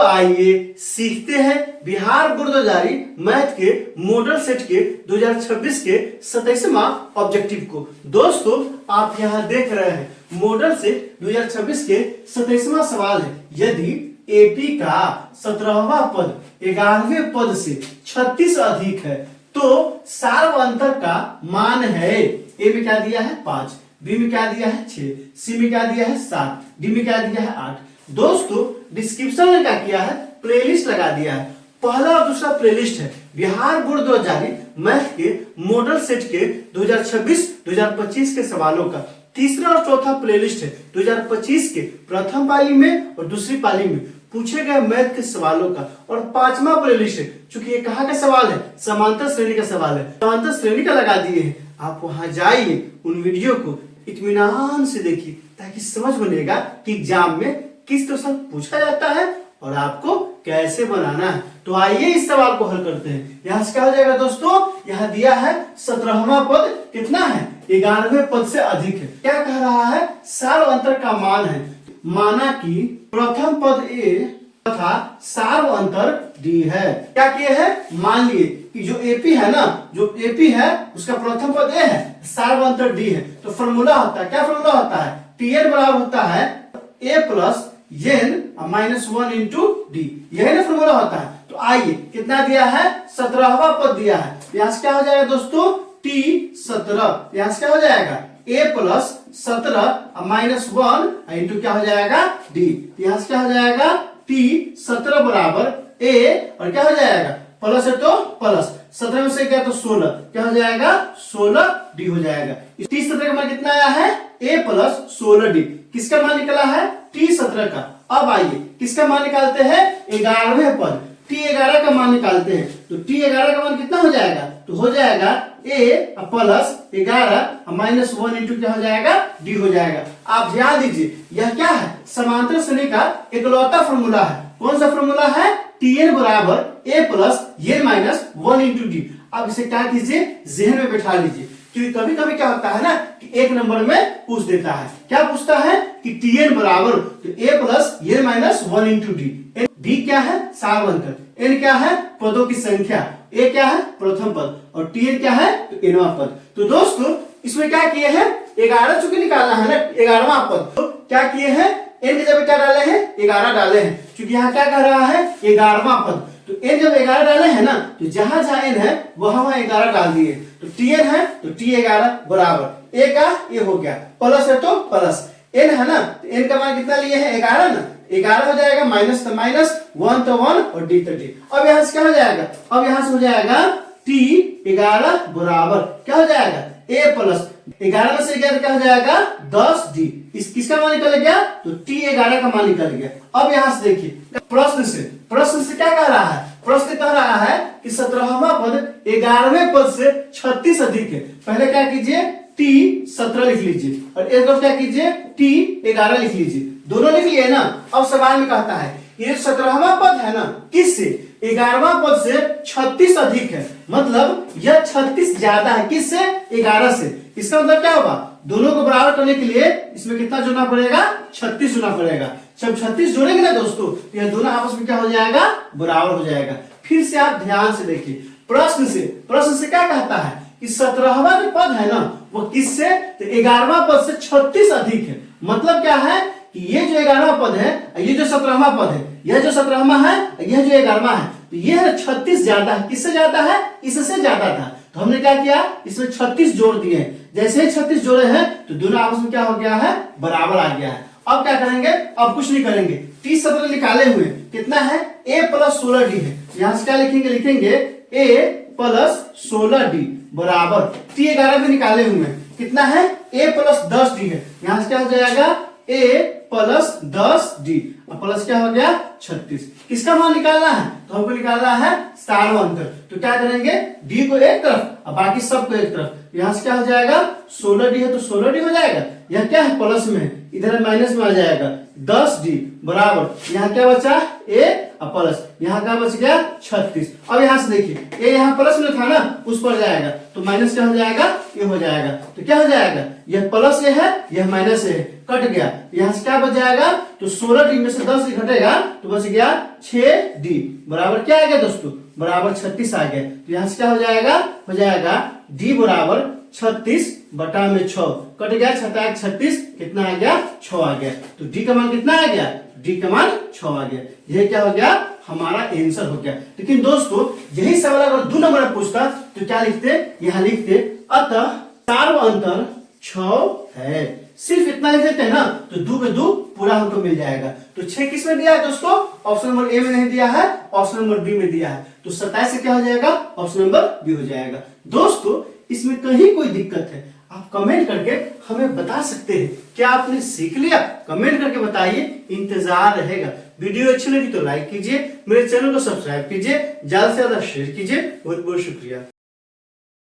आइए सीखते हैं बिहार बोर्ड द्वारा जारी मैथ के मॉडल सेट के 2026 के 27वां ऑब्जेक्टिव को। दोस्तों आप यहां देख रहे हैं मॉडल सेट 2026 के 27वां सवाल है, यदि एपी का 17वां पद 11वें पद से 36 अधिक है तो सार्वअंतर का मान है। ए में क्या दिया है 5, बी में क्या दिया है 6, सी में क्या दिया है 7, डी में क्या दिया है 8। दोस्तों डिस्क्रिप्शन में क्या किया है, प्लेलिस्ट लगा दिया है। पहला और दूसरा प्लेलिस्ट है बिहार बोर्ड द्वारा जारी मैथ के मॉडल सेट के 2026-2025 के सवालों का। तीसरा और चौथा प्लेलिस्ट है 2025 के प्रथम पाली में और दूसरी पाली में पूछे गए मैथ के सवालों का। और पांचवा प्लेलिस्ट है, चूंकि ये कहाँ का सवाल है, समांतर श्रेणी का सवाल है, समांतर श्रेणी का लगा दिए हैं। आप वहां जाइए, उन वीडियो को इत्मीनान से देखिए ताकि समझ बनेगा कि एग्जाम में किस तरह से पूछा जाता है और आपको कैसे बनाना है। तो आइए इस सवाल को हल करते हैं। यहाँ से क्या हो जाएगा दोस्तों, यहाँ दिया है 17वां पद कितना है, 11वें पद से अधिक है। क्या कह रहा है, सार्वअंतर का मान है। माना कि प्रथम पद ए तथा सार्वअंतर डी है। क्या किए है, मान लिए कि जो एपी है ना, जो एपी है उसका प्रथम पद ए है, सार्वअंतर डी है। तो फॉर्मूला होता है, क्या फॉर्मूला होता है, टीएन बराबर होता है a plus n minus 1 into d, यही ना फॉर्मूला होता है। तो आइए कितना दिया है, 17वां पद दिया है। यहाँ से क्या हो जाएगा दोस्तों, टी 17, यहाँ से क्या हो जाएगा a प्लस 17 माइनस 1 इंटू क्या हो जाएगा डी। यहाँ से क्या हो जाएगा t 17 बराबर a और क्या हो जाएगा प्लस है तो प्लस 17 में से क्या तो 16, क्या हो जाएगा 16 डी हो जाएगा। t 17 का मान कितना आया है, a प्लस 16 डी। किसका मान निकला है, t 17 का। अब आइए किसका मान निकालते हैं, 11वें पद t 11 का मान निकालते हैं। तो t 11 का मान कितना हो जाएगा, तो हो जाएगा a प्लस 11 माइनस 1 इंटू क्या हो जाएगा डी हो जाएगा। आप ध्यान दीजिए यह क्या है, समांतर श्रेणी का इकलौता फॉर्मूला है। कौन सा फॉर्मूला है, tn बराबर a plus n minus 1 into D. अब इसे क्या कीजिए, जहन में बैठा लीजिए, क्योंकि कभी कभी क्या होता है ना कि एक नंबर में पूछ देता है। क्या पूछता है कि tn बराबर तो a plus n minus 1 into D. D क्या है, सार्वअंतर, n क्या है पदों की संख्या, a क्या है प्रथम पद और tn क्या है तो nवां पद। तो दोस्तों इसमें क्या किए हैं, 11 चूंकि निकालना है ना 11वां पद, तो क्या किए हैं, n की जगह क्या डाले हैं 11 डाले हैं, क्योंकि यहाँ क्या कह रहा है 11वां पद। तो n जब 11 डाले हैं ना तो जहां जहां n है वहां 11 डाल दिए। तो tn है तो t 11 बराबर a का ये हो गया, प्लस है तो प्लस, n है ना तो n का मान कितना लिए है 11 ना, 11 हो जाएगा, माइनस तो माइनस, 1 तो 1 और डी तो डी। अब यहाँ से क्या हो जाएगा, अब यहाँ से हो जाएगा t 11 बराबर क्या हो जाएगा a प्लस 11 में से 11 क्या हो जाएगा 10 डी। इस किसका मान निकल गया, तो t 11 का मान निकल गया। अब यहाँ से देखिए प्रश्न से क्या कह रहा है, प्रश्न कह रहा है कि 17वां पद 11वें पद से 36 अधिक है। पहले क्या कीजिए, t 17 लिख लीजिए और एक बार क्या कीजिए t 11 लिख लीजिए, दोनों लिख लिए ना। अब सवाल में कहता है ये 17वां पद है ना किससे, 11वां पद से 36 अधिक है, मतलब यह 36 ज्यादा है किससे, 11 से। इसका मतलब क्या होगा, दोनों को बराबर करने के लिए इसमें कितना जोड़ना पड़ेगा, 36 जोड़ना पड़ेगा। जब 36 जोड़ेंगे ना दोस्तों तो यह दोनों आपस में क्या हो जाएगा, बराबर हो जाएगा। फिर से आप ध्यान से देखिए, प्रश्न से क्या कहता है कि 17वां जो पद है ना वो किससे, तो 11वां पद से 36 अधिक है। मतलब क्या है कि ये जो 11वां पद है, ये जो 17वां पद है, यह जो 17वां है, यह जो 11वां है, तो यह 36 ज्यादा है। किससे ज्यादा है, इससे ज्यादा था। तो हमने क्या किया, इसमें 36 जोड़ दिए। जैसे ही 36 जोड़े हैं तो दोनों आपस में क्या हो गया है, बराबर आ गया है। अब क्या करेंगे, अब कुछ नहीं करेंगे, t 17 निकाले हुए कितना है, a प्लस 16 डी है। यहाँ से क्या लिखेंगे a प्लस 16 डी बराबर t 11 भी निकाले हुए कितना है, a प्लस 10 डी है। यहाँ से क्या हो जाएगा a प्लस 10 डी और प्लस क्या हो गया 36। किसका मान निकालना है, तो हमको निकालना है सार्वअंतर। तो क्या करेंगे, d को एक तरफ और बाकी सब को एक तरफ। यहाँ से क्या हो जाएगा 16 डी है तो 16 डी हो जाएगा, यह क्या है प्लस में है, इधर माइनस में आ जाएगा 10 डी बराबर यहाँ क्या बचा a और प्लस यहाँ क्या बच गया 36। अब यहाँ से देखिए ये यहाँ प्लस में था ना उस पर जाएगा तो माइनस क्या हो जाएगा, ये हो जाएगा। तो क्या हो जाएगा, यह प्लस ए है यह माइनस ए है, कट गया। यहाँ से क्या बच जाएगा, तो 16d में से 10 घटेगा तो बच गया 6d बराबर क्या आ गया दोस्तों, बराबर 36 आ गया। तो यहाँ से क्या हो जाएगा d बराबर 36 बटा में 6, कट गया 6 36 कितना आ गया 6 आ गया। तो d का मान कितना आ गया, d का मान 6 आ गया। यह क्या हो गया, हमारा आंसर हो गया। लेकिन दोस्तों यही सवाल अगर 2 नंबर में पूछता तो क्या लिखते, यहाँ लिखते अतः सार्व अंतर 6 है, सिर्फ इतना लिख देते हैं ना तो 2 में 2 पूरा हमको मिल जाएगा। तो 6 किस में दिया है दोस्तों, ऑप्शन नंबर ए में नहीं दिया है, ऑप्शन नंबर बी में दिया है। तो 27 से क्या हो जाएगा, ऑप्शन नंबर बी हो जाएगा। दोस्तों इसमें कहीं कोई दिक्कत है आप कमेंट करके हमें बता सकते हैं। क्या आपने सीख लिया, कमेंट करके बताइए, इंतजार रहेगा। वीडियो अच्छी लगी तो लाइक कीजिए, मेरे चैनल को सब्सक्राइब कीजिए, ज्यादा से ज्यादा शेयर कीजिए। बहुत बहुत शुक्रिया।